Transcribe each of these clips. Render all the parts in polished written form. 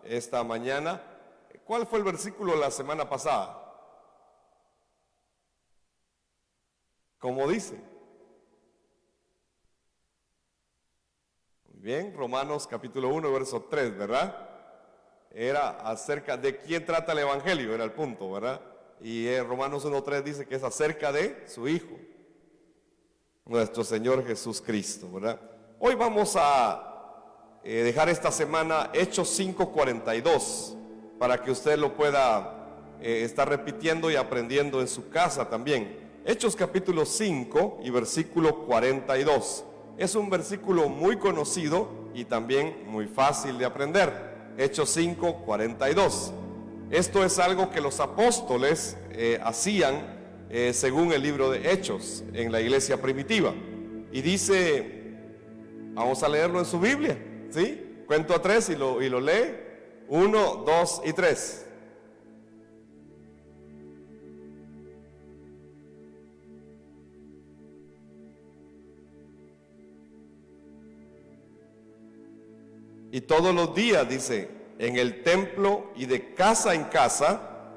esta mañana. ¿Cuál fue el versículo la semana pasada? ¿Cómo dice? Muy bien, Romanos capítulo 1, verso 3, ¿verdad? Era acerca de quién trata el Evangelio, era el punto, ¿verdad? Y Romanos 1:3 dice que es acerca de su Hijo, nuestro Señor Jesucristo, ¿verdad? Hoy vamos a dejar esta semana Hechos 5:42 para que usted lo pueda estar repitiendo y aprendiendo en su casa también. Hechos capítulo 5 y versículo 42. Es un versículo muy conocido y también muy fácil de aprender. Hechos 5:42. Esto es algo que los apóstoles hacían según el libro de Hechos en la iglesia primitiva. Y dice, vamos a leerlo en su Biblia, ¿sí? Cuento a 3 y lo lee. 1, 2 y 3. Y todos los días, dice, en el templo y de casa en casa,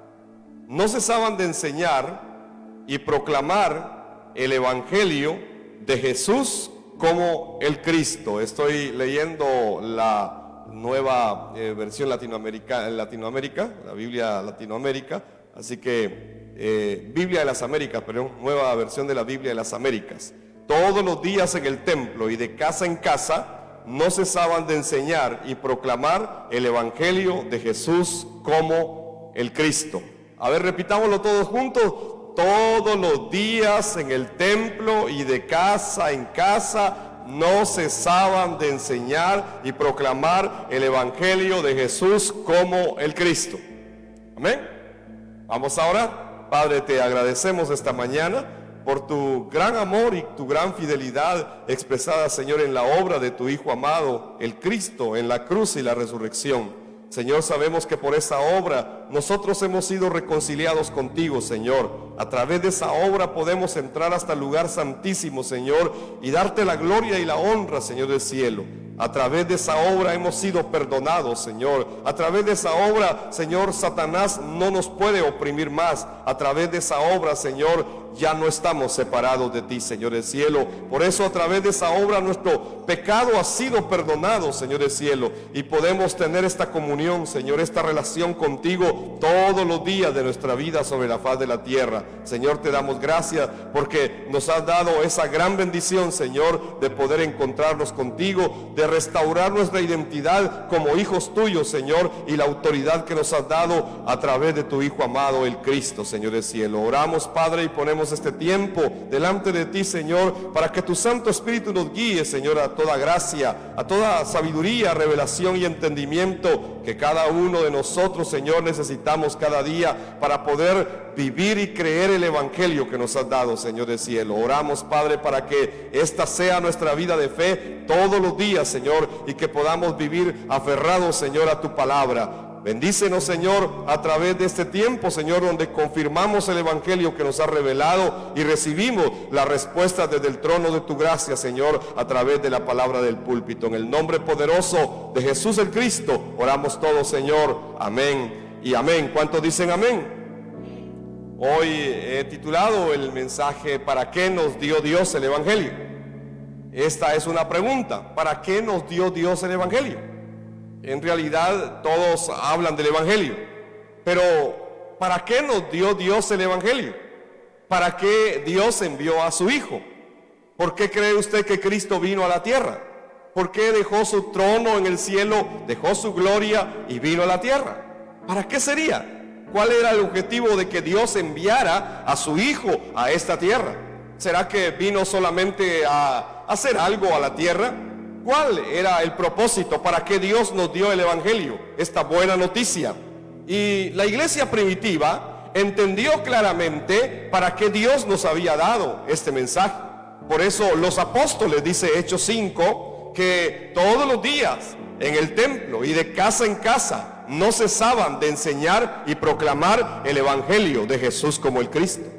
no cesaban de enseñar y proclamar el Evangelio de Jesús como el Cristo. Estoy leyendo la nueva versión Latinoamérica, la Biblia Latinoamérica, así que Biblia de las Américas, perdón, nueva versión de la Biblia de las Américas. Todos los días en el templo y de casa en casa, no cesaban de enseñar y proclamar el Evangelio de Jesús como el Cristo. A ver, repitámoslo todos juntos. Todos los días en el templo y de casa en casa no cesaban de enseñar y proclamar el Evangelio de Jesús como el Cristo. Amén. Vamos a orar. Padre, te agradecemos esta mañana por tu gran amor y tu gran fidelidad expresada, Señor, en la obra de tu Hijo amado, el Cristo, en la cruz y la resurrección. Señor, sabemos que por esa obra nosotros hemos sido reconciliados contigo, Señor. A través de esa obra podemos entrar hasta el lugar santísimo, Señor, y darte la gloria y la honra, Señor del cielo. A través de esa obra hemos sido perdonados, Señor. A través de esa obra, Señor, Satanás no nos puede oprimir más. A través de esa obra, Señor, ya no estamos separados de ti, Señor del cielo. Por eso a través de esa obra nuestro pecado ha sido perdonado, Señor del cielo. Y podemos tener esta comunión, Señor, esta relación contigo todos los días de nuestra vida sobre la faz de la tierra. Señor, te damos gracias porque nos has dado esa gran bendición, Señor, de poder encontrarnos contigo, de restaurar nuestra identidad como hijos tuyos, Señor, y la autoridad que nos has dado a través de tu Hijo amado, el Cristo, Señor del cielo. Oramos, Padre, y ponemos este tiempo delante de ti, Señor, para que tu Santo Espíritu nos guíe, Señor, a toda gracia, a toda sabiduría, revelación y entendimiento que cada uno de nosotros, Señor, necesitamos cada día para poder vivir y creer el Evangelio que nos has dado, Señor del cielo. Oramos, Padre, para que esta sea nuestra vida de fe todos los días, Señor, y que podamos vivir aferrados, Señor, a tu palabra. Bendícenos, Señor, a través de este tiempo, Señor, donde confirmamos el Evangelio que nos ha revelado y recibimos la respuesta desde el trono de tu gracia, Señor, a través de la palabra del púlpito. En el nombre poderoso de Jesús el Cristo, oramos todos, Señor. Amén y amén. ¿Cuántos dicen amén? Hoy he titulado el mensaje ¿Para qué nos dio Dios el Evangelio? Esta es una pregunta. ¿Para qué nos dio Dios el Evangelio? En realidad todos hablan del Evangelio, pero ¿para qué nos dio Dios el Evangelio? ¿Para qué Dios envió a su Hijo? ¿Por qué cree usted que Cristo vino a la tierra? ¿Por qué dejó su trono en el cielo, dejó su gloria y vino a la tierra? ¿Para qué sería? ¿Cuál era el objetivo de que Dios enviara a su Hijo a esta tierra? ¿Será que vino solamente a hacer algo a la tierra? ¿Cuál era el propósito? ¿Para qué Dios nos dio el Evangelio? Esta buena noticia. Y la iglesia primitiva entendió claramente para qué Dios nos había dado este mensaje. Por eso los apóstoles, dice Hechos 5, que todos los días en el templo y de casa en casa no cesaban de enseñar y proclamar el Evangelio de Jesús como el Cristo.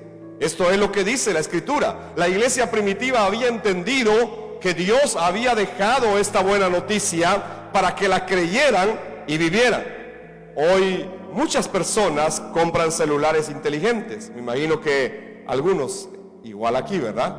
Esto es lo que dice la Escritura. La iglesia primitiva había entendido que Dios había dejado esta buena noticia para que la creyeran y vivieran. hoy muchas personas compran celulares inteligentes. Me imagino que algunos, igual aquí, ¿verdad?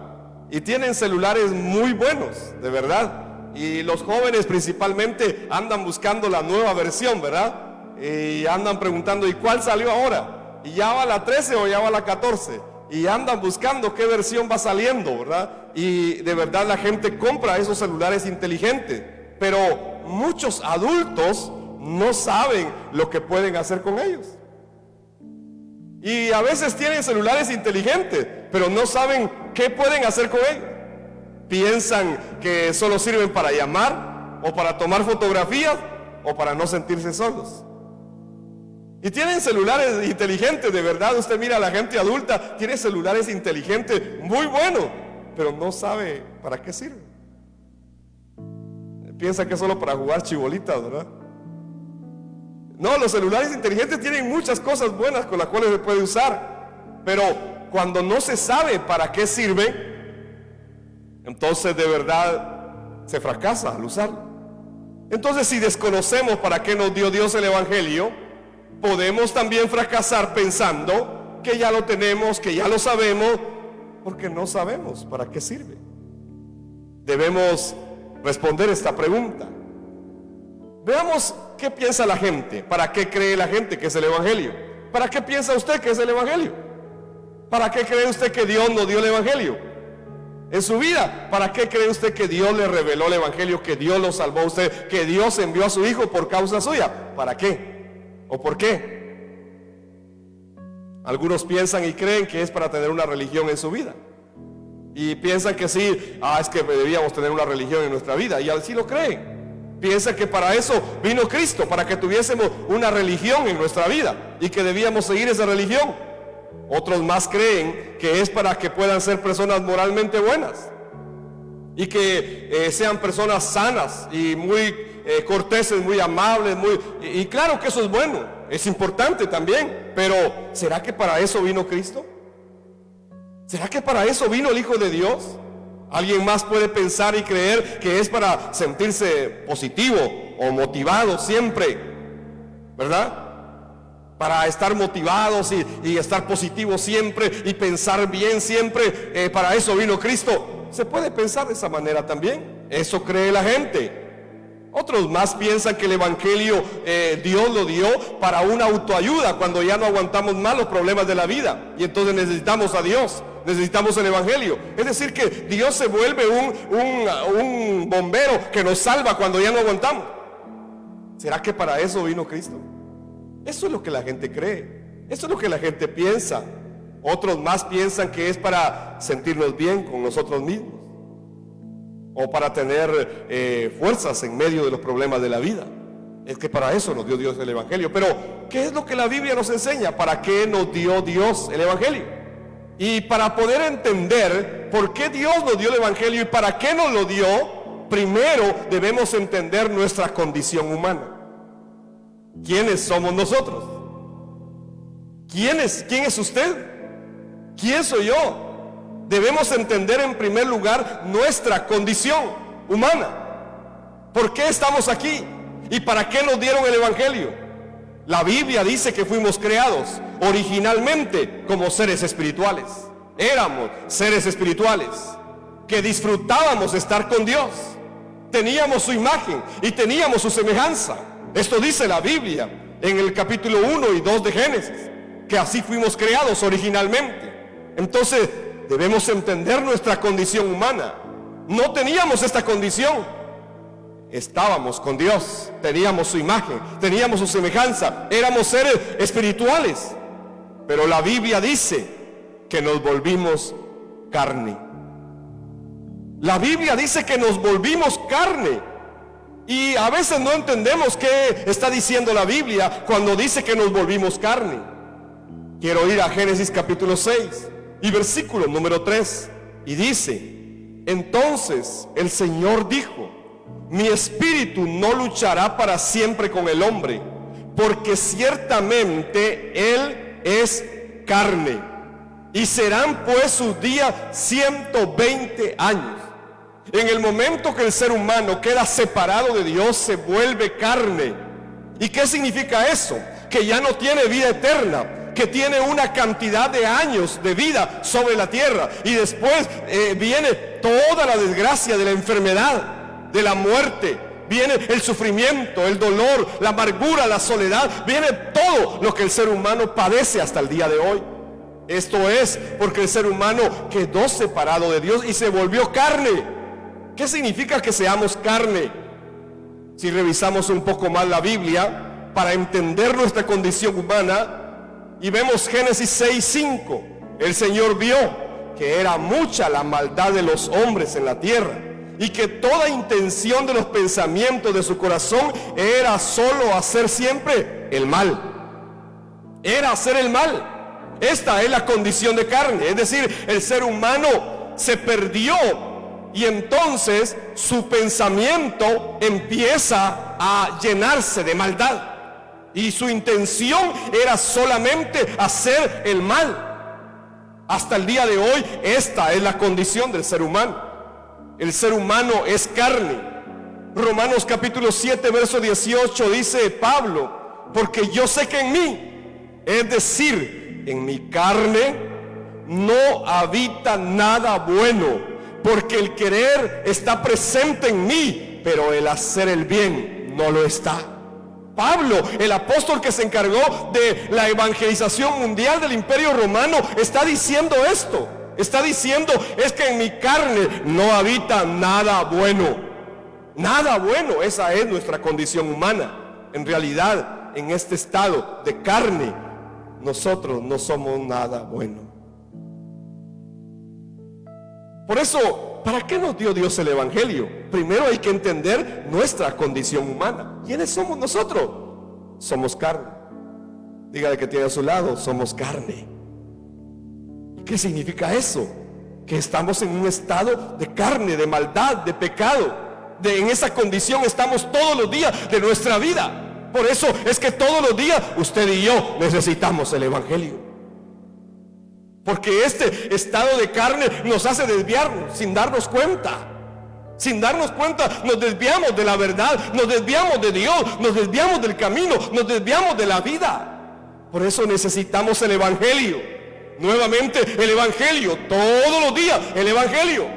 Y tienen celulares muy buenos, de verdad. Y los jóvenes principalmente andan buscando la nueva versión, ¿verdad? Y andan preguntando, ¿y cuál salió ahora? ¿Y ya va la 13 o ya va la 14? Y andan buscando qué versión va saliendo, ¿verdad? Y de verdad la gente compra esos celulares inteligentes. Pero muchos adultos no saben lo que pueden hacer con ellos. Y a veces tienen celulares inteligentes, pero no saben qué pueden hacer con ellos. Piensan que solo sirven para llamar, o para tomar fotografías, o para no sentirse solos. Y tienen celulares inteligentes, de verdad. Usted mira a la gente adulta, tiene celulares inteligentes muy buenos, pero no sabe para qué sirve. Piensa que es solo para jugar chibolitas, ¿verdad? No, los celulares inteligentes tienen muchas cosas buenas con las cuales se puede usar, pero cuando no se sabe para qué sirve, entonces de verdad se fracasa al usarlo. Entonces, si desconocemos para qué nos dio Dios el Evangelio, podemos también fracasar pensando que ya lo tenemos, que ya lo sabemos, porque no sabemos para qué sirve. Debemos responder esta pregunta. Veamos qué piensa la gente. ¿Para qué cree la gente que es el Evangelio? ¿Para qué piensa usted que es el Evangelio? ¿Para qué cree usted que Dios nos dio el Evangelio en su vida? ¿Para qué cree usted que Dios le reveló el Evangelio, que Dios lo salvó a usted, que Dios envió a su Hijo por causa suya? ¿Para qué? ¿O por qué? Algunos piensan y creen que es para tener una religión en su vida. Y piensan que sí, es que debíamos tener una religión en nuestra vida. Y así lo creen. Piensan que para eso vino Cristo, para que tuviésemos una religión en nuestra vida y que debíamos seguir esa religión. Otros más creen que es para que puedan ser personas moralmente buenas y que sean personas sanas y muy corteses, muy amables, y claro que eso es bueno, es importante también, pero ¿será que para eso vino Cristo? ¿Será que para eso vino el Hijo de Dios? Alguien más puede pensar y creer que es para sentirse positivo o motivado siempre, ¿verdad? Para estar motivados y estar positivos siempre y pensar bien siempre, para eso vino Cristo. Se puede pensar de esa manera también. Eso cree la gente. Otros más piensan que el Evangelio Dios lo dio para una autoayuda cuando ya no aguantamos más los problemas de la vida y entonces necesitamos a Dios, necesitamos el Evangelio. Es decir, que Dios se vuelve un bombero que nos salva cuando ya no aguantamos. ¿Será que para eso vino Cristo? Eso es lo que la gente cree, eso es lo que la gente piensa. Otros más piensan que es para sentirnos bien con nosotros mismos, o para tener fuerzas en medio de los problemas de la vida. Es que para eso nos dio Dios el Evangelio. Pero ¿qué es lo que la Biblia nos enseña? ¿Para qué nos dio Dios el Evangelio? Y para poder entender por qué Dios nos dio el Evangelio y para qué nos lo dio, primero debemos entender nuestra condición humana. ¿Quiénes somos nosotros? ¿Quién es usted? ¿Quién soy yo? Debemos entender en primer lugar nuestra condición humana. ¿Por qué estamos aquí? ¿Y para qué nos dieron el Evangelio? La Biblia dice que fuimos creados originalmente como seres espirituales. Éramos seres espirituales que disfrutábamos estar con Dios. Teníamos su imagen y teníamos su semejanza. Esto dice la Biblia en el capítulo 1 y 2 de Génesis, que así fuimos creados originalmente. Entonces debemos entender nuestra condición humana. No teníamos esta condición. Estábamos con Dios, teníamos su imagen, teníamos su semejanza, éramos seres espirituales. Pero la Biblia dice que nos volvimos carne. La Biblia dice que nos volvimos carne. Y a veces no entendemos qué está diciendo la Biblia cuando dice que nos volvimos carne. Quiero ir a Génesis capítulo 6 y versículo número 3. Y dice: entonces el Señor dijo: mi espíritu no luchará para siempre con el hombre, porque ciertamente él es carne, y serán pues sus días 120 años. En el momento que el ser humano queda separado de Dios, se vuelve carne ¿Y qué significa eso? Que ya no tiene vida eterna, que tiene una cantidad de años de vida sobre la tierra. Y después viene toda la desgracia de la enfermedad, de la muerte. Viene el sufrimiento, el dolor, la amargura, la soledad. Viene todo lo que el ser humano padece hasta el día de hoy. Esto es porque el ser humano quedó separado de Dios y se volvió carne. ¿Qué significa que seamos carne? Si revisamos un poco más la Biblia para entender nuestra condición humana y vemos Génesis 6:5, el Señor vio que era mucha la maldad de los hombres en la tierra y que toda intención de los pensamientos de su corazón era solo hacer siempre el mal. Era hacer el mal. Esta es la condición de carne, es decir, el ser humano se perdió. Y entonces su pensamiento empieza a llenarse de maldad. Y su intención era solamente hacer el mal. Hasta el día de hoy, esta es la condición del ser humano. El ser humano es carne. Romanos capítulo 7, verso 18 dice Pablo: porque yo sé que en mí, es decir, en mi carne, no habita nada bueno. Porque el querer está presente en mí, pero el hacer el bien no lo está. Pablo, el apóstol que se encargó de la evangelización mundial del Imperio Romano, está diciendo esto. Está diciendo, es que en mi carne no habita nada bueno. Nada bueno, esa es nuestra condición humana. En realidad, en este estado de carne, nosotros no somos nada bueno. Por eso, ¿para qué nos dio Dios el Evangelio? Primero hay que entender nuestra condición humana. ¿Quiénes somos nosotros? Somos carne. Dígale que tiene a su lado, somos carne. ¿Y qué significa eso? Que estamos en un estado de carne, de maldad, de pecado. En esa condición estamos todos los días de nuestra vida. Por eso es que todos los días usted y yo necesitamos el Evangelio. Porque este estado de carne nos hace desviarnos sin darnos cuenta. Sin darnos cuenta nos desviamos de la verdad, nos desviamos de Dios, nos desviamos del camino, nos desviamos de la vida. Por eso necesitamos el Evangelio. Nuevamente el Evangelio, todos los días el Evangelio.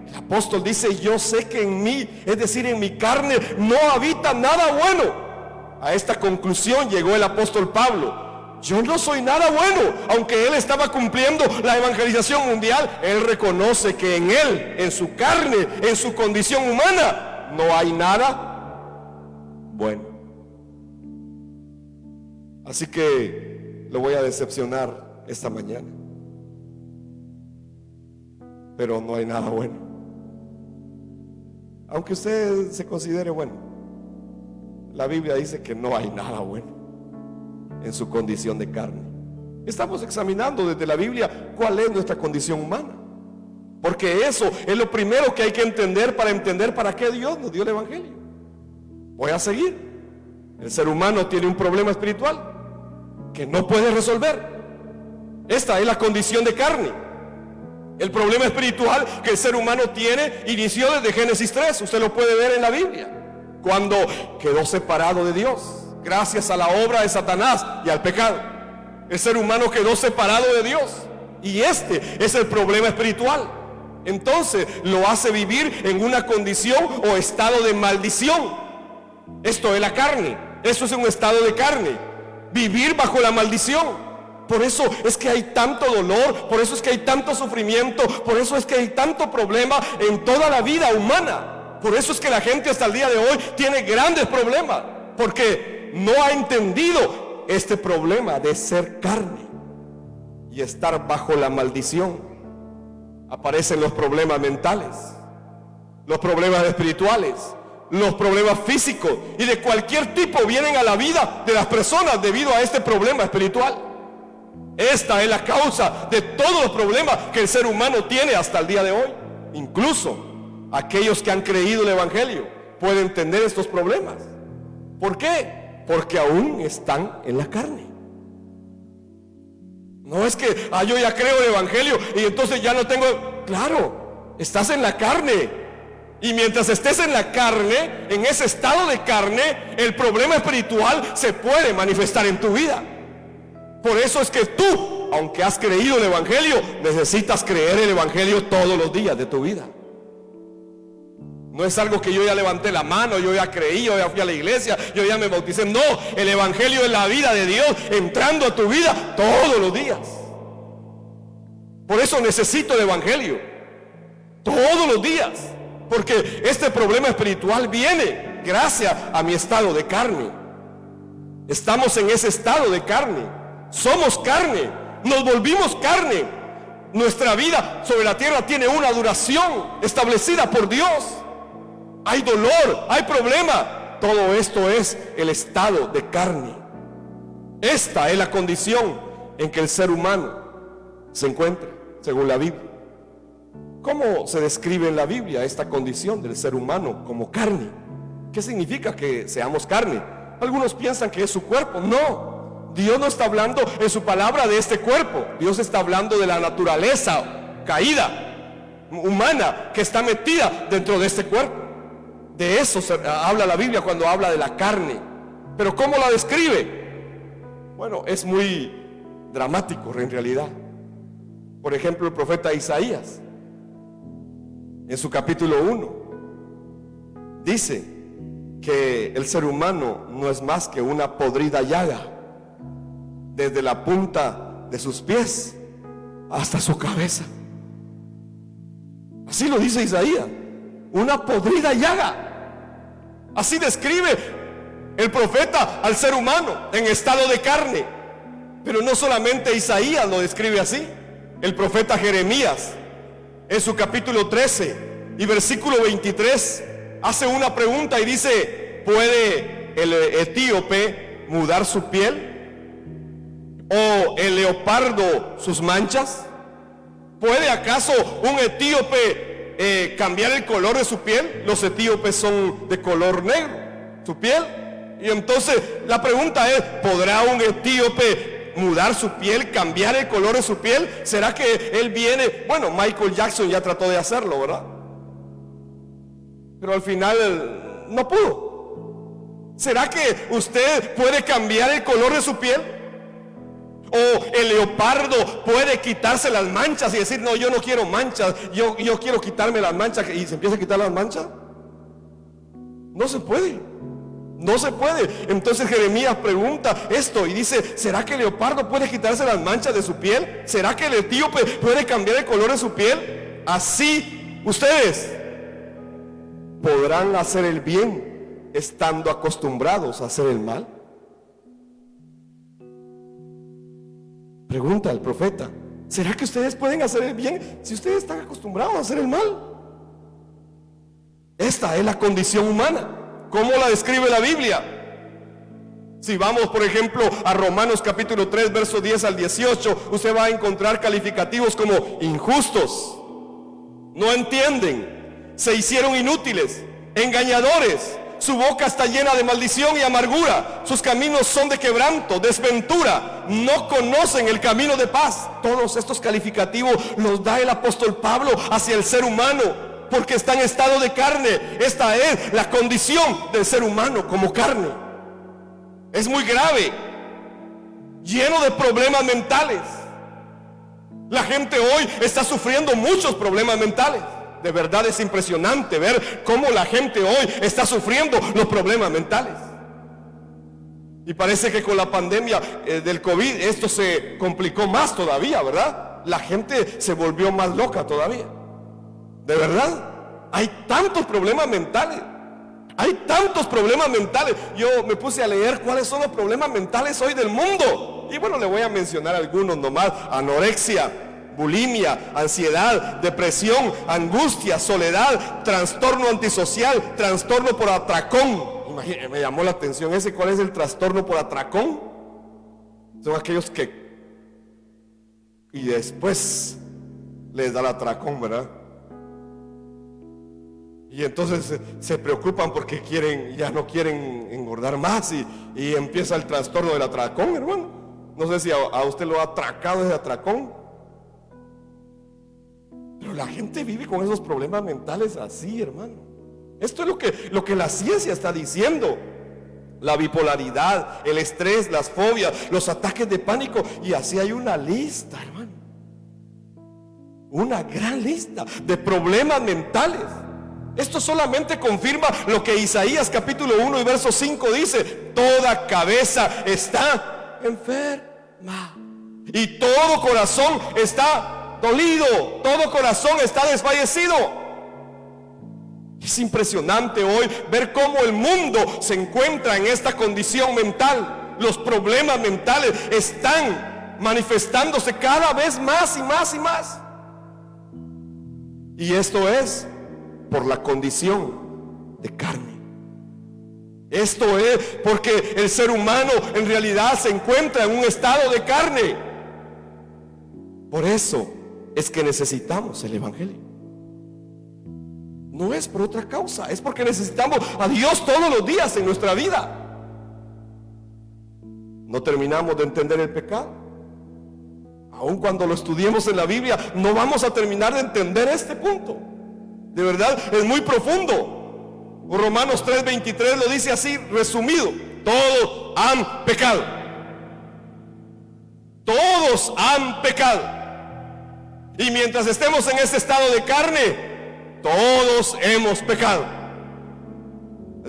El apóstol dice, yo sé que en mí, es decir, en mi carne, no habita nada bueno. A esta conclusión llegó el apóstol Pablo. Yo no soy nada bueno. Aunque él estaba cumpliendo la evangelización mundial, él reconoce que en él, en su carne, en su condición humana, no hay nada bueno. Así que lo voy a decepcionar esta mañana. Pero no hay nada bueno. Aunque usted se considere bueno, la Biblia dice que no hay nada bueno en su condición de carne. Estamos examinando desde la Biblia cuál es nuestra condición humana, porque eso es lo primero que hay que entender para qué Dios nos dio el Evangelio. Voy a seguir. El ser humano tiene un problema espiritual que no puede resolver. Esta es la condición de carne. El problema espiritual que el ser humano tiene inició desde Génesis 3. Usted lo puede ver en la Biblia, cuando quedó separado de Dios gracias a la obra de Satanás y al pecado. El ser humano quedó separado de Dios, y este es el problema espiritual. Entonces lo hace vivir en una condición o estado de maldición. Esto es la carne. Eso es un estado de carne, vivir bajo la maldición. Por eso es que hay tanto dolor, por eso es que hay tanto sufrimiento, por eso es que hay tanto problema en toda la vida humana. Por eso es que la gente hasta el día de hoy tiene grandes problemas, porque no ha entendido este problema de ser carne y estar bajo la maldición. Aparecen los problemas mentales, los problemas espirituales, los problemas físicos y de cualquier tipo vienen a la vida de las personas debido a este problema espiritual. Esta es la causa de todos los problemas que el ser humano tiene hasta el día de hoy. Incluso aquellos que han creído el Evangelio pueden tener estos problemas. ¿Por qué? Porque aún están en la carne. No es que yo ya creo el Evangelio y entonces ya no tengo. Claro, estás en la carne Y mientras estés en la carne, en ese estado de carne, el problema espiritual se puede manifestar en tu vida. Por eso es que tú, aunque has creído el Evangelio, necesitas creer el Evangelio todos los días de tu vida. No es algo que yo ya levanté la mano, yo ya creí, yo ya fui a la iglesia, yo ya me bauticé. No, el Evangelio es la vida de Dios entrando a tu vida todos los días. Por eso necesito el Evangelio todos los días, porque este problema espiritual viene gracias a mi estado de carne. Estamos en ese estado de carne. Somos carne, nos volvimos carne. Nuestra vida sobre la tierra tiene una duración establecida por Dios. Hay dolor, hay problema. Todo esto es el estado de carne. Esta es la condición en que el ser humano se encuentra, según la Biblia. ¿Cómo se describe en la Biblia esta condición del ser humano como carne? ¿Qué significa que seamos carne? Algunos piensan que es su cuerpo. No. Dios no está hablando en su palabra de este cuerpo. Dios está hablando de la naturaleza caída, humana, que está metida dentro de este cuerpo. De eso habla la Biblia cuando habla de la carne. Pero ¿cómo la describe? Bueno, es muy dramático en realidad. Por ejemplo, el profeta Isaías, en su capítulo 1, dice que el ser humano no es más que una podrida llaga, desde la punta de sus pies hasta su cabeza. Así lo dice Isaías, una podrida llaga. Así describe el profeta al ser humano en estado de carne. Pero no solamente Isaías lo describe así. El profeta Jeremías, en su capítulo 13 y versículo 23, hace una pregunta y dice: ¿puede el etíope mudar su piel? ¿O el leopardo sus manchas? ¿Puede acaso un etíope cambiar el color de su piel? Los etíopes son de color negro, su piel. Y entonces la pregunta es: ¿podrá un etíope mudar su piel, cambiar el color de su piel? ¿Será que él viene? Bueno, Michael Jackson ya trató de hacerlo, ¿verdad? Pero al final no pudo. ¿Será que usted puede cambiar el color de su piel? ¿O el leopardo puede quitarse las manchas y decir: no, yo no quiero manchas, yo quiero quitarme las manchas, y se empieza a quitar las manchas? No se puede. No se puede. Entonces Jeremías pregunta esto y dice: ¿será que el leopardo puede quitarse las manchas de su piel? ¿Será que el etíope puede cambiar el color de su piel? Así ustedes podrán hacer el bien estando acostumbrados a hacer el mal. Pregunta el profeta: ¿será que ustedes pueden hacer el bien si ustedes están acostumbrados a hacer el mal? Esta es la condición humana. ¿Cómo la describe la Biblia? Si vamos, por ejemplo, a Romanos capítulo 3, versos 10 al 18, usted va a encontrar calificativos como injustos, no entienden, se hicieron inútiles, engañadores, su boca está llena de maldición y amargura, sus caminos son de quebranto, desventura, no conocen el camino de paz. Todos estos calificativos los da el apóstol Pablo hacia el ser humano, porque está en estado de carne. Esta es la condición del ser humano como carne. Es muy grave, lleno de problemas mentales. La gente hoy está sufriendo muchos problemas mentales. De verdad es impresionante ver cómo la gente hoy está sufriendo los problemas mentales. Y parece que con la pandemia del COVID esto se complicó más todavía, ¿verdad? La gente se volvió más loca todavía. De verdad, hay tantos problemas mentales. Hay tantos problemas mentales. Yo me puse a leer cuáles son los problemas mentales hoy del mundo. Y bueno, le voy a mencionar algunos nomás: anorexia, bulimia, ansiedad, depresión, angustia, soledad, trastorno antisocial, trastorno por atracón. Imagínate, me llamó la atención ese. ¿Cuál es el trastorno por atracón? Son aquellos que y después les da el atracón, ¿verdad? Y entonces se preocupan porque ya no quieren engordar más, y empieza el trastorno del atracón, hermano. No sé si a usted lo ha atracado ese atracón. Pero la gente vive con esos problemas mentales así, hermano. Esto es lo que la ciencia está diciendo. La bipolaridad, el estrés, las fobias, los ataques de pánico. Y así hay una lista, hermano. Una gran lista de problemas mentales. Esto solamente confirma lo que Isaías capítulo 1 y verso 5 dice: toda cabeza está enferma y todo corazón está dolido, todo corazón está desfallecido. Es impresionante hoy ver cómo el mundo se encuentra en esta condición mental. Los problemas mentales están manifestándose cada vez más y más y más. Y esto es por la condición de carne. Esto es porque el ser humano en realidad se encuentra en un estado de carne. Por eso es que necesitamos el evangelio. No es por otra causa, es porque necesitamos a Dios todos los días en nuestra vida. No terminamos de entender el pecado. Aun cuando lo estudiemos en la Biblia, no vamos a terminar de entender este punto. De verdad, es muy profundo. Romanos 3:23 lo dice así, resumido: todos han pecado. Todos han pecado. Y mientras estemos en ese estado de carne, todos hemos pecado.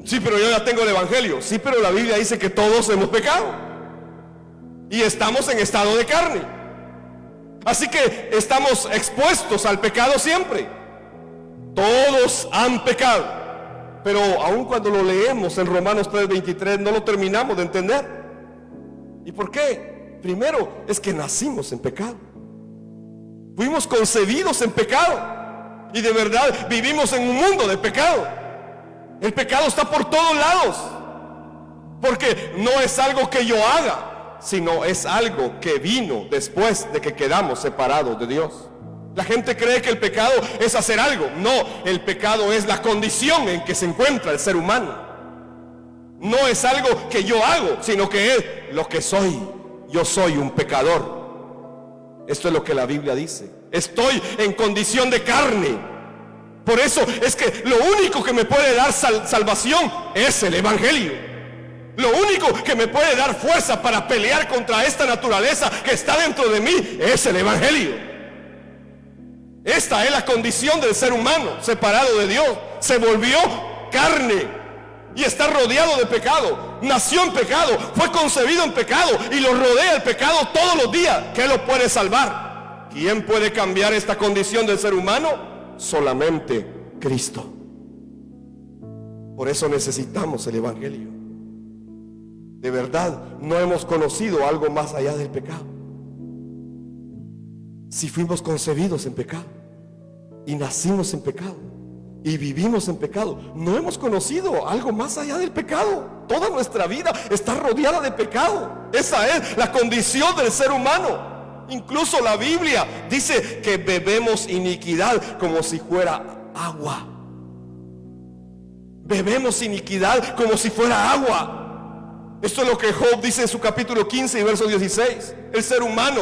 Sí, pero yo ya tengo el evangelio. Sí, pero la Biblia dice que todos hemos pecado y estamos en estado de carne. Así que estamos expuestos al pecado siempre. Todos han pecado. Pero aun cuando lo leemos en Romanos 3:23 no lo terminamos de entender. ¿Y por qué? Primero es que nacimos en pecado. Fuimos concebidos en pecado. Y de verdad vivimos en un mundo de pecado. El pecado está por todos lados. Porque no es algo que yo haga, sino es algo que vino después de que quedamos separados de Dios. La gente cree que el pecado es hacer algo. No, el pecado es la condición en que se encuentra el ser humano. No es algo que yo hago, sino que es lo que soy. Yo soy un pecador. Esto es lo que la Biblia dice. Estoy en condición de carne. Por eso es que lo único que me puede dar salvación es el evangelio. Lo único que me puede dar fuerza para pelear contra esta naturaleza que está dentro de mí es el evangelio. Esta es la condición del ser humano separado de Dios. Se volvió carne y está rodeado de pecado. Nació en pecado, fue concebido en pecado y lo rodea el pecado todos los días. ¿Qué lo puede salvar? ¿Quién puede cambiar esta condición del ser humano? Solamente Cristo. Por eso necesitamos el evangelio. De verdad, no hemos conocido algo más allá del pecado. Si fuimos concebidos en pecado y nacimos en pecado y vivimos en pecado, no hemos conocido algo más allá del pecado. Toda nuestra vida está rodeada de pecado. Esa es la condición del ser humano. Incluso la Biblia dice que bebemos iniquidad como si fuera agua. Bebemos iniquidad como si fuera agua. Esto es lo que Job dice en su capítulo 15 y verso 16. El ser humano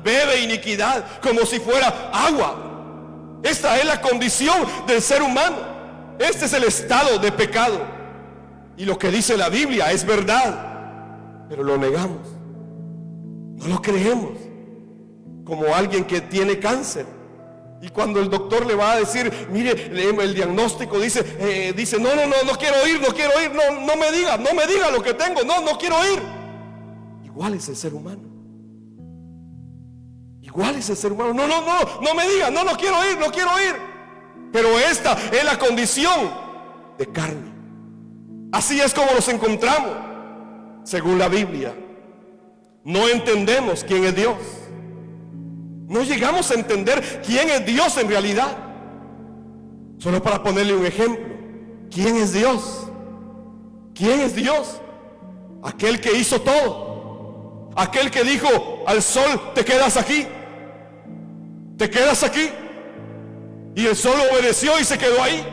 bebe iniquidad como si fuera agua. Esta es la condición del ser humano. Este es el estado de pecado. Y lo que dice la Biblia es verdad, pero lo negamos. No lo creemos. Como alguien que tiene cáncer y cuando el doctor le va a decir, mire, el diagnóstico dice, no quiero ir, no me diga lo que tengo, no quiero ir. Igual es el ser humano. Igual es el ser humano. No me diga, no quiero ir. Pero esta es la condición de carne. Así es como nos encontramos, según la Biblia. No entendemos quién es Dios. No llegamos a entender quién es Dios en realidad. Solo para ponerle un ejemplo. ¿Quién es Dios? ¿Quién es Dios? Aquel que hizo todo. Aquel que dijo al sol, te quedas aquí. Te quedas aquí. Y el sol obedeció y se quedó ahí.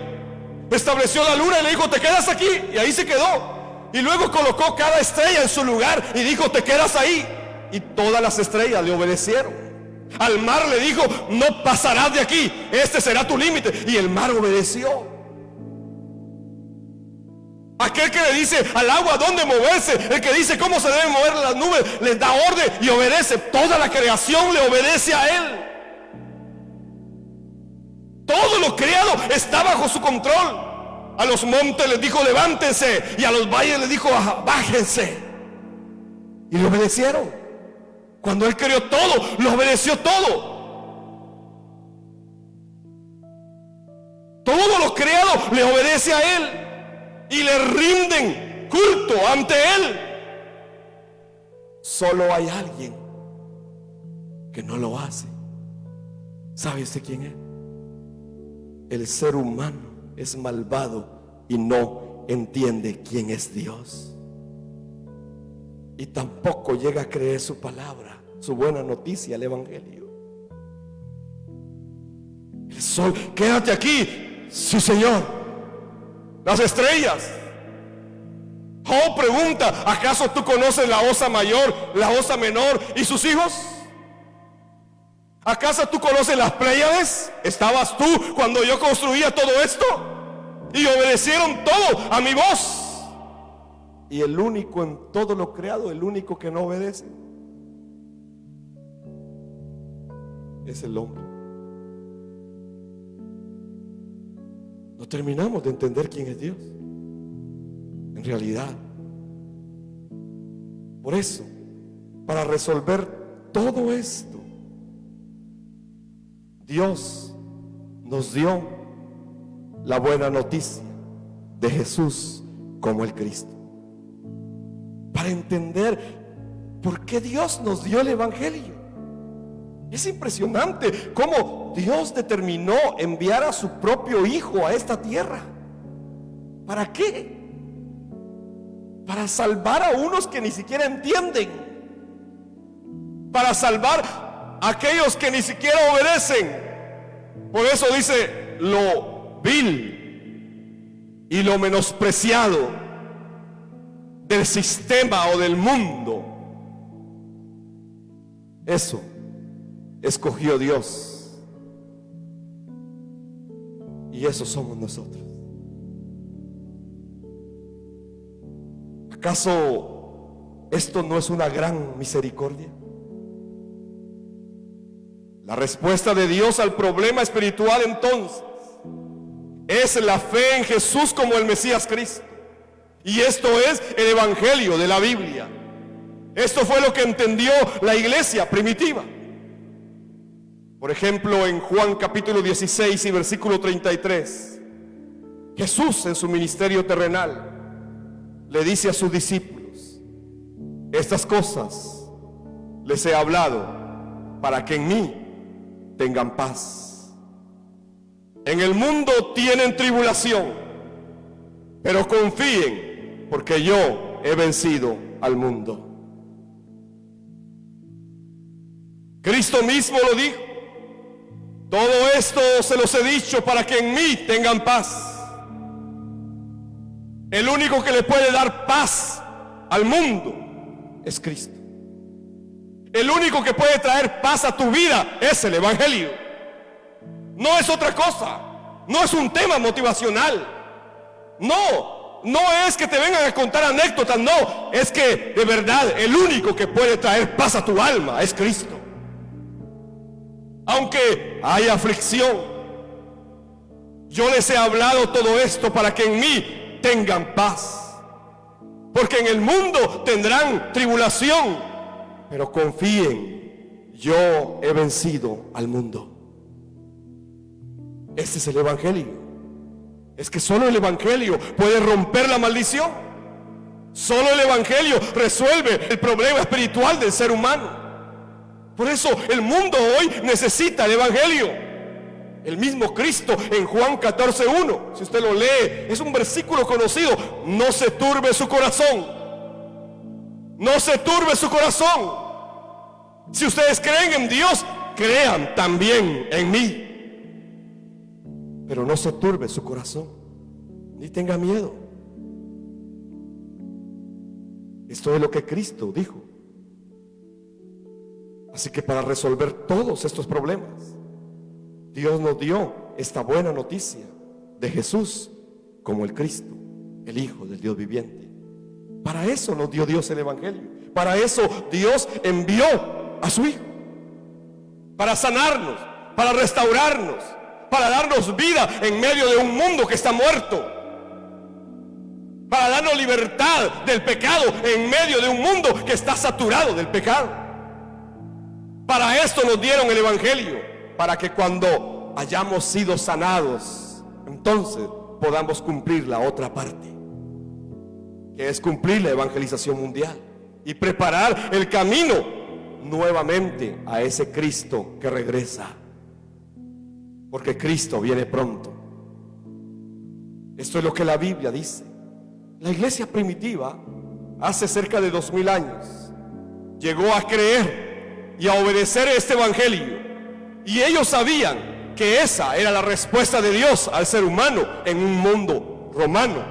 Estableció la luna y le dijo, te quedas aquí. Y ahí se quedó. Y luego colocó cada estrella en su lugar y dijo, te quedas ahí. Y todas las estrellas le obedecieron. Al mar le dijo, no pasarás de aquí, este será tu límite. Y el mar obedeció. Aquel que le dice al agua dónde moverse, el que dice cómo se deben mover las nubes, les da orden y obedece. Toda la creación le obedece a Él. Todo lo creado está bajo su control. A los montes les dijo levántense, y a los valles les dijo bájense, y le obedecieron. Cuando Él creó todo, lo obedeció todo. Todo lo creado le obedece a Él y le rinden culto ante Él. Solo hay alguien que no lo hace. ¿Sabe usted quién es? El ser humano es malvado y no entiende quién es Dios, y tampoco llega a creer su palabra, su buena noticia, el evangelio. El sol, quédate aquí, sí Señor. Las estrellas. Job pregunta, ¿acaso tú conoces la osa mayor, la osa menor y sus hijos? ¿Acaso tú conoces las Pléyades? ¿Estabas tú cuando yo construía todo esto? Y obedecieron todo a mi voz. Y el único en todo lo creado, el único que no obedece, es el hombre. No terminamos de entender quién es Dios en realidad. Por eso, para resolver todo esto, Dios nos dio la buena noticia de Jesús como el Cristo. Para entender por qué Dios nos dio el evangelio. Es impresionante cómo Dios determinó enviar a su propio Hijo a esta tierra. ¿Para qué? Para salvar a unos que ni siquiera entienden. Para salvar a aquellos que ni siquiera obedecen. Por eso dice, lo vil y lo menospreciado del sistema o del mundo, eso escogió Dios, y eso somos nosotros. ¿Acaso esto no es una gran misericordia? La respuesta de Dios al problema espiritual entonces es la fe en Jesús como el Mesías Cristo. Y esto es el evangelio de la Biblia. Esto fue lo que entendió la iglesia primitiva. Por ejemplo, en Juan capítulo 16 y versículo 33, Jesús en su ministerio terrenal le dice a sus discípulos: estas cosas les he hablado para que en mí tengan paz. En el mundo tienen tribulación, pero confíen, porque yo he vencido al mundo. Cristo mismo lo dijo: todo esto se los he dicho para que en mí tengan paz. El único que le puede dar paz al mundo es Cristo. El único que puede traer paz a tu vida es el evangelio. No es otra cosa. No es un tema motivacional. No es que te vengan a contar anécdotas. No, es que de verdad el único que puede traer paz a tu alma es Cristo. Aunque haya aflicción, yo les he hablado todo esto para que en mí tengan paz. Porque en el mundo tendrán tribulación, pero confíen, yo he vencido al mundo. Este es el evangelio. Es que solo el evangelio puede romper la maldición. Solo el evangelio resuelve el problema espiritual del ser humano. Por eso el mundo hoy necesita el evangelio. El mismo Cristo en Juan 14:1, si usted lo lee, es un versículo conocido: no se turbe su corazón. No se turbe su corazón. Si ustedes creen en Dios, crean también en mí. Pero no se turbe su corazón, ni tenga miedo. Esto es lo que Cristo dijo. Así que para resolver todos estos problemas, Dios nos dio esta buena noticia de Jesús como el Cristo. el Hijo del Dios viviente. Para eso nos dio Dios el Evangelio. Para eso Dios envió a su Hijo. Para sanarnos, para restaurarnos, para darnos vida en medio de un mundo que está muerto. Para darnos libertad del pecado en medio de un mundo que está saturado del pecado. Para esto nos dieron el Evangelio, para que cuando hayamos sido sanados, entonces podamos cumplir la otra parte, que es cumplir la evangelización mundial y preparar el camino nuevamente a ese Cristo que regresa, porque Cristo viene pronto. Esto es lo que la Biblia dice. La iglesia primitiva, hace cerca de 2000 años, llegó a creer y a obedecer este evangelio, y ellos sabían que esa era la respuesta de Dios al ser humano en un mundo romano,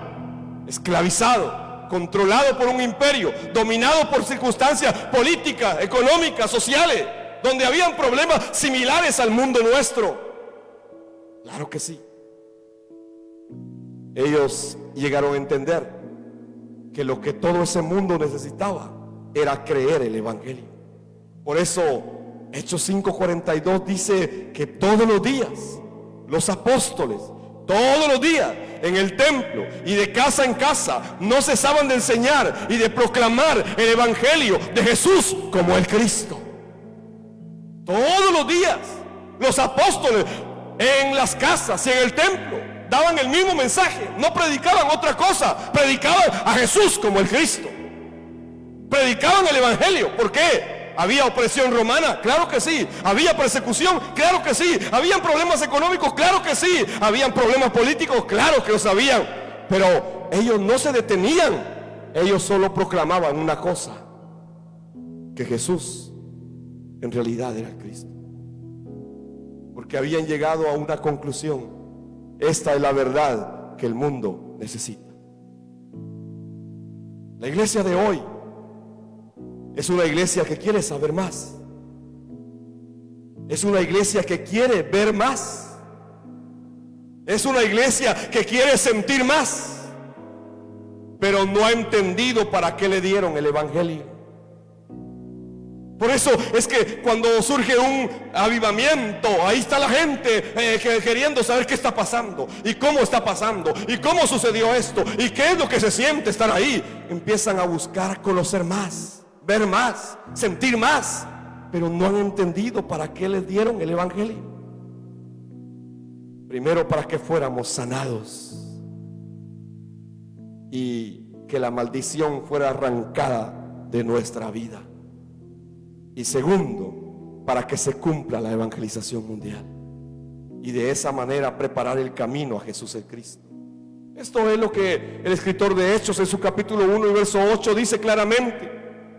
esclavizado, controlado por un imperio, dominado por circunstancias políticas, económicas, sociales, donde habían problemas similares al mundo nuestro. Claro que sí. Ellos llegaron a entender que lo que todo ese mundo necesitaba era creer el evangelio. Por eso Hechos 5:42 dice que todos los días los apóstoles, todos los días en el templo y de casa en casa, no cesaban de enseñar y de proclamar el evangelio de Jesús como el Cristo. Todos los días los apóstoles en las casas y en el templo daban el mismo mensaje, no predicaban otra cosa, predicaban a Jesús como el Cristo, predicaban el evangelio. ¿Por qué? ¿Había opresión romana? Claro que sí. ¿Había persecución? Claro que sí. ¿Habían problemas económicos? Claro que sí. ¿Habían problemas políticos? Claro que los habían. Pero ellos no se detenían, ellos solo proclamaban una cosa: que Jesús en realidad era el Cristo, porque habían llegado a una conclusión: esta es la verdad que el mundo necesita. La iglesia de hoy es una iglesia que quiere saber más. Es una iglesia que quiere ver más. Es una iglesia que quiere sentir más, pero no ha entendido para qué le dieron el evangelio. Por eso es que cuando surge un avivamiento, ahí está la gente queriendo saber qué está pasando y cómo está pasando y cómo sucedió esto y qué es lo que se siente estar ahí. Empiezan a buscar conocer más, ver más, sentir más, pero no han entendido para qué les dieron el evangelio. Primero, para que fuéramos sanados y que la maldición fuera arrancada de nuestra vida. Y segundo, para que se cumpla la evangelización mundial y de esa manera preparar el camino a Jesús el Cristo. Esto es lo que el escritor de Hechos en su capítulo 1 y verso 8 dice claramente: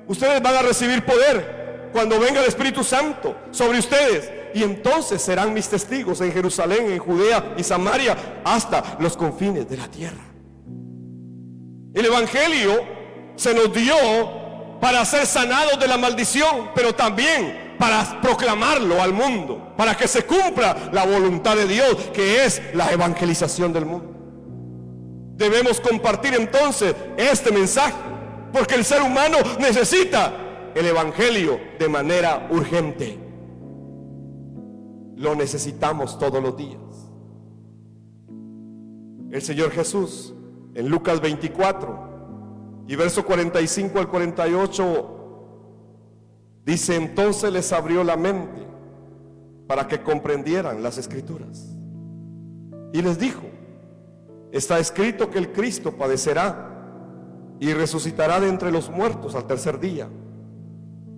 ustedes van a recibir poder cuando venga el Espíritu Santo sobre ustedes, y entonces serán mis testigos en Jerusalén, en Judea y Samaria, hasta los confines de la tierra. El evangelio se nos dio para ser sanados de la maldición, pero también para proclamarlo al mundo, para que se cumpla la voluntad de Dios, que es la evangelización del mundo. Debemos compartir entonces este mensaje, porque el ser humano necesita el evangelio de manera urgente. Lo necesitamos todos los días. El Señor Jesús en Lucas 24 y verso 45 al 48 dice: entonces les abrió la mente para que comprendieran las escrituras, y les dijo: está escrito que el Cristo padecerá y resucitará de entre los muertos al tercer día,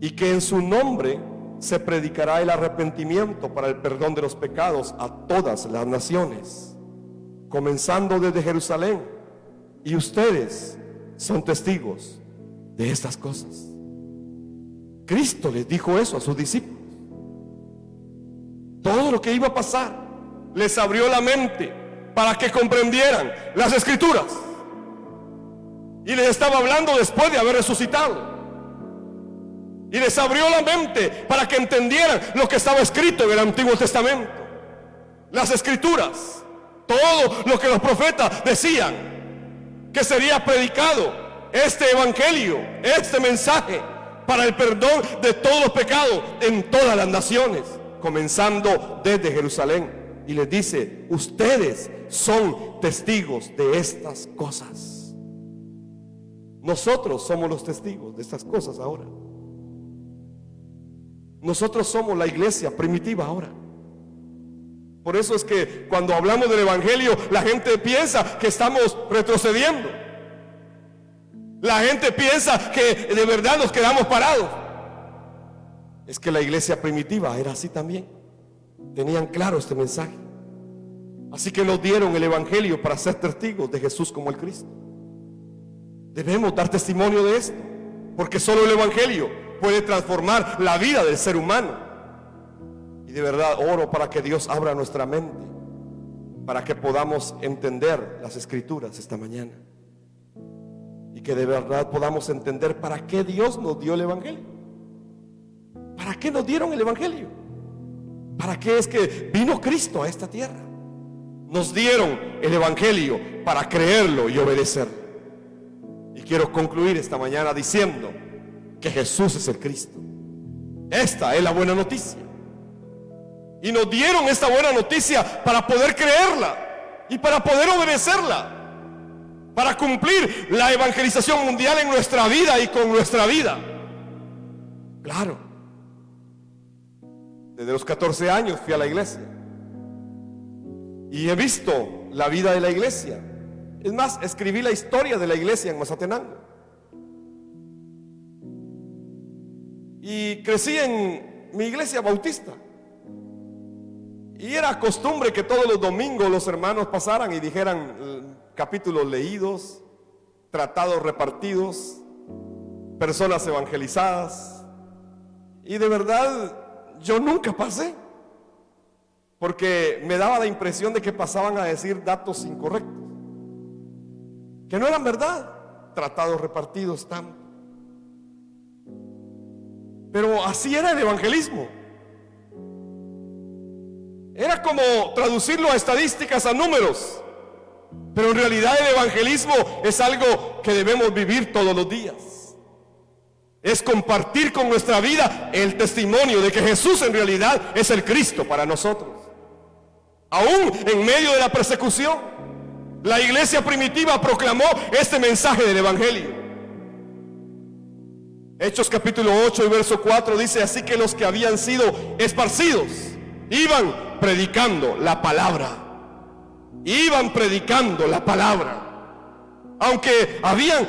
y que en su nombre se predicará el arrepentimiento para el perdón de los pecados a todas las naciones, comenzando desde Jerusalén, y ustedes son testigos de estas cosas. Cristo les dijo eso a sus discípulos. Todo lo que iba a pasar, les abrió la mente para que comprendieran las escrituras, y les estaba hablando después de haber resucitado, y les abrió la mente para que entendieran lo que estaba escrito en el Antiguo Testamento, las escrituras, todo lo que los profetas decían. que sería predicado este evangelio, este mensaje para el perdón de todos los pecados en todas las naciones, comenzando desde Jerusalén. Y les dice: ustedes son testigos de estas cosas. Nosotros somos los testigos de estas cosas ahora. Nosotros somos la iglesia primitiva ahora. Por eso es que cuando hablamos del evangelio, la gente piensa que estamos retrocediendo. La gente piensa que de verdad nos quedamos parados. Es que la iglesia primitiva era así también. Tenían claro este mensaje. Así que nos dieron el evangelio para ser testigos de Jesús como el Cristo. Debemos dar testimonio de esto, porque solo el evangelio puede transformar la vida del ser humano. Y de verdad oro para que Dios abra nuestra mente, para que podamos entender las escrituras esta mañana, y que de verdad podamos entender para qué Dios nos dio el evangelio. ¿Para qué nos dieron el evangelio? ¿Para qué es que vino Cristo a esta tierra? Nos dieron el evangelio para creerlo y obedecerlo. Y quiero concluir esta mañana diciendo que Jesús es el Cristo. Esta es la buena noticia. Y nos dieron esta buena noticia para poder creerla y para poder obedecerla, para cumplir la evangelización mundial en nuestra vida y con nuestra vida. Claro, desde los 14 años fui a la iglesia y he visto la vida de la iglesia. Es más, escribí la historia de la iglesia en Mazatenango. Y crecí en mi iglesia bautista. Y era costumbre que todos los domingos los hermanos pasaran y dijeran capítulos leídos, tratados repartidos, personas evangelizadas. Y de verdad yo nunca pasé, porque me daba la impresión de que pasaban a decir datos incorrectos, que no eran verdad. Tratados repartidos tanto. Pero así era el evangelismo. Era como traducirlo a estadísticas, a números. Pero en realidad el evangelismo es algo que debemos vivir todos los días. Es compartir con nuestra vida el testimonio de que Jesús en realidad es el Cristo para nosotros. Aún en medio de la persecución, la iglesia primitiva proclamó este mensaje del evangelio. Hechos capítulo 8 y verso 4 dice: así que los que habían sido esparcidos iban predicando la palabra. Iban predicando la palabra. Aunque habían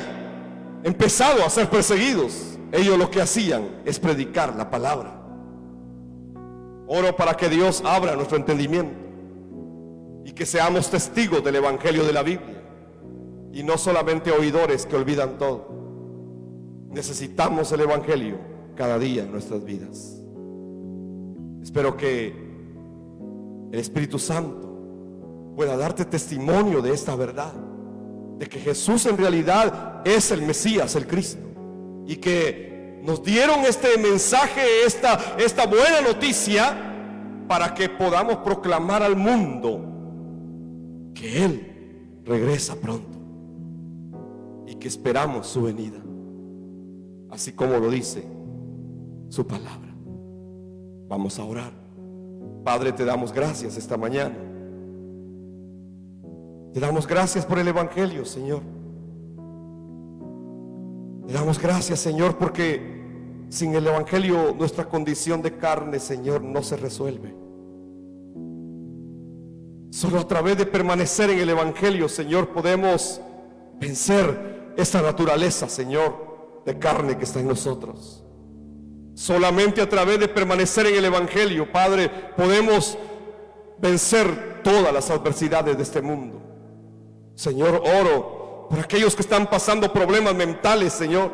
empezado a ser perseguidos, ellos lo que hacían es predicar la palabra. Oro para que Dios abra nuestro entendimiento y que seamos testigos del evangelio de la Biblia, y no solamente oidores que olvidan todo. Necesitamos el evangelio cada día en nuestras vidas. Espero que el Espíritu Santo pueda darte testimonio de esta verdad, de que Jesús en realidad es el Mesías, el Cristo, y que nos dieron este mensaje, esta buena noticia, para que podamos proclamar al mundo que Él regresa pronto y que esperamos su venida, así como lo dice su palabra. Vamos a orar. Padre, te damos gracias esta mañana. Te damos gracias por el evangelio, Señor. Te damos gracias, Señor, porque sin el evangelio nuestra condición de carne, Señor, no se resuelve. Solo a través de permanecer en el evangelio, Señor, podemos vencer esta naturaleza, Señor, de carne que está en nosotros. Solamente a través de permanecer en el evangelio, Padre, podemos vencer todas las adversidades de este mundo. Señor, oro por aquellos que están pasando problemas mentales, Señor.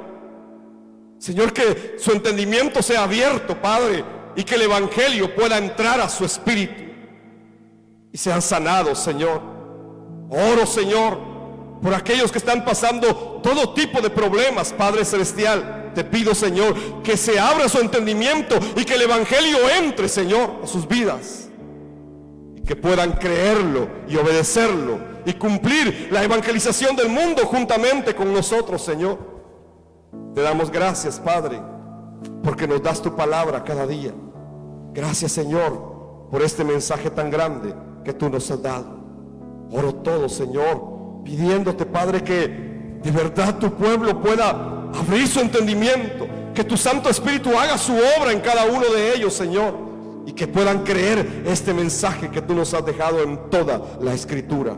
Señor, que su entendimiento sea abierto, Padre, y que el evangelio pueda entrar a su espíritu y sean sanados, Señor. Oro, Señor, por aquellos que están pasando todo tipo de problemas, Padre Celestial. Te pido, Señor, que se abra su entendimiento y que el evangelio entre, Señor, a sus vidas, y que puedan creerlo y obedecerlo, y cumplir la evangelización del mundo juntamente con nosotros, Señor. Te damos gracias, Padre, porque nos das tu palabra cada día. Gracias, Señor, por este mensaje tan grande que tú nos has dado. Oro todo, Señor, pidiéndote, Padre, que de verdad tu pueblo pueda abrir su entendimiento, que tu Santo Espíritu haga su obra en cada uno de ellos, Señor, y que puedan creer este mensaje que tú nos has dejado en toda la Escritura.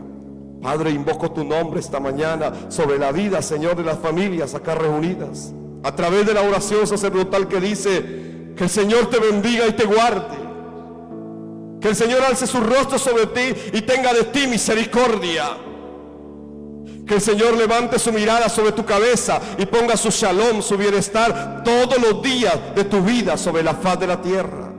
Padre, invoco tu nombre esta mañana sobre la vida, Señor, de las familias acá reunidas, a través de la oración sacerdotal que dice: que el Señor te bendiga y te guarde, que el Señor alce su rostro sobre ti y tenga de ti misericordia, que el Señor levante su mirada sobre tu cabeza y ponga su shalom, su bienestar todos los días de tu vida sobre la faz de la tierra.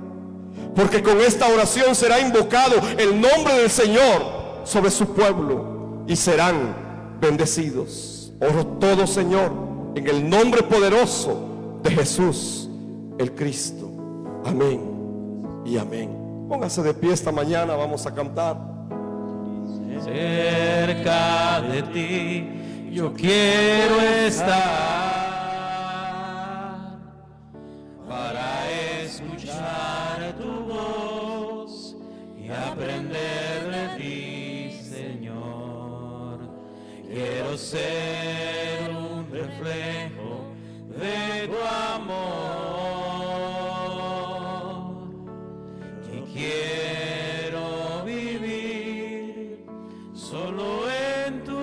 Porque con esta oración será invocado el nombre del Señor sobre su pueblo y serán bendecidos. Oro todo, Señor, en el nombre poderoso de Jesús el Cristo. Amén y amén. Póngase de pie esta mañana, vamos a cantar. Cerca de ti yo quiero estar para escuchar tu voz y aprender de ti, Señor. Quiero ser un reflejo de tu amor. Quiero vivir solo en tu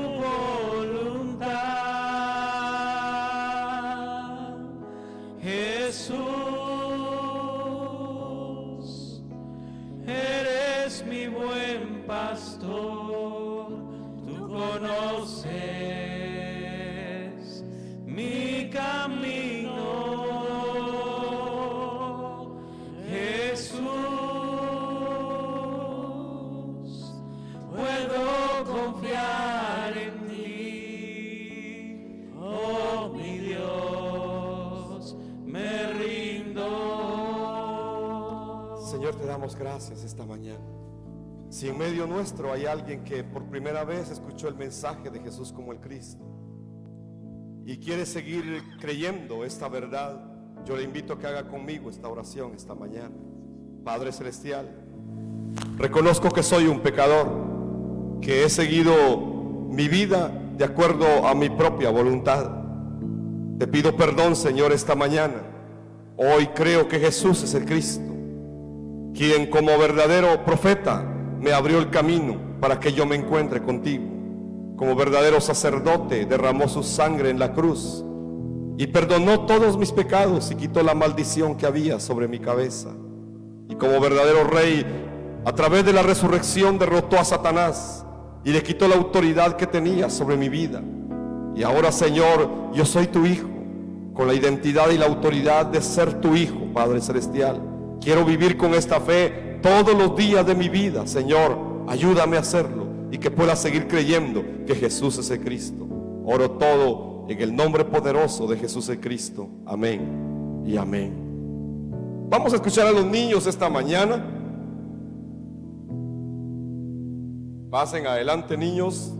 voluntad, Jesús. Eres mi buen pastor, tú conoces mi camino, Jesús. Puedo confiar en ti, oh mi Dios, me rindo. Señor, te damos gracias esta mañana. Si en medio nuestro hay alguien que por primera vez escuchó el mensaje de Jesús como el Cristo y quiere seguir creyendo esta verdad, yo le invito a que haga conmigo esta oración esta mañana. Padre Celestial, reconozco que soy un pecador, que he seguido mi vida de acuerdo a mi propia voluntad. Te pido perdón, Señor, esta mañana. Hoy creo que Jesús es el Cristo, quien como verdadero profeta me abrió el camino para que yo me encuentre contigo. Como verdadero sacerdote derramó su sangre en la cruz y perdonó todos mis pecados y quitó la maldición que había sobre mi cabeza. Y como verdadero rey, a través de la resurrección derrotó a Satanás y le quitó la autoridad que tenía sobre mi vida. Y ahora, Señor, yo soy tu hijo, con la identidad y la autoridad de ser tu hijo, Padre Celestial. Quiero vivir con esta fe todos los días de mi vida. Señor, ayúdame a hacerlo y que pueda seguir creyendo que Jesús es el Cristo. Oro todo en el nombre poderoso de Jesús el Cristo. Amén y amén. Vamos a escuchar a los niños esta mañana. Pasen adelante, niños.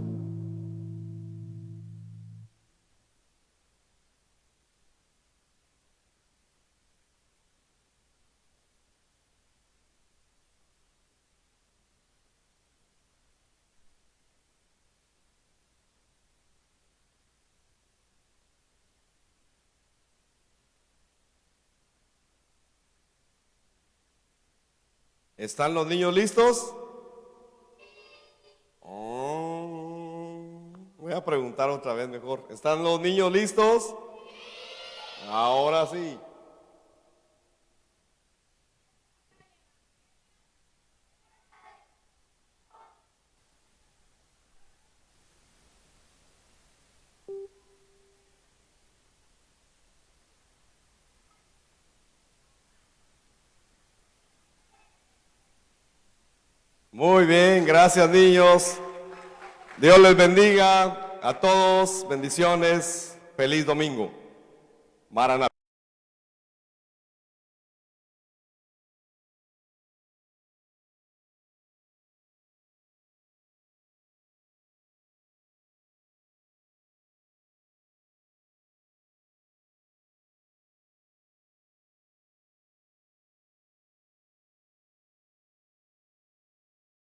¿Están los niños listos? Voy a preguntar otra vez mejor. ¿Están los niños listos? Ahora sí. Muy bien, gracias, niños. Dios les bendiga a todos. Bendiciones. Feliz domingo. Maranatá.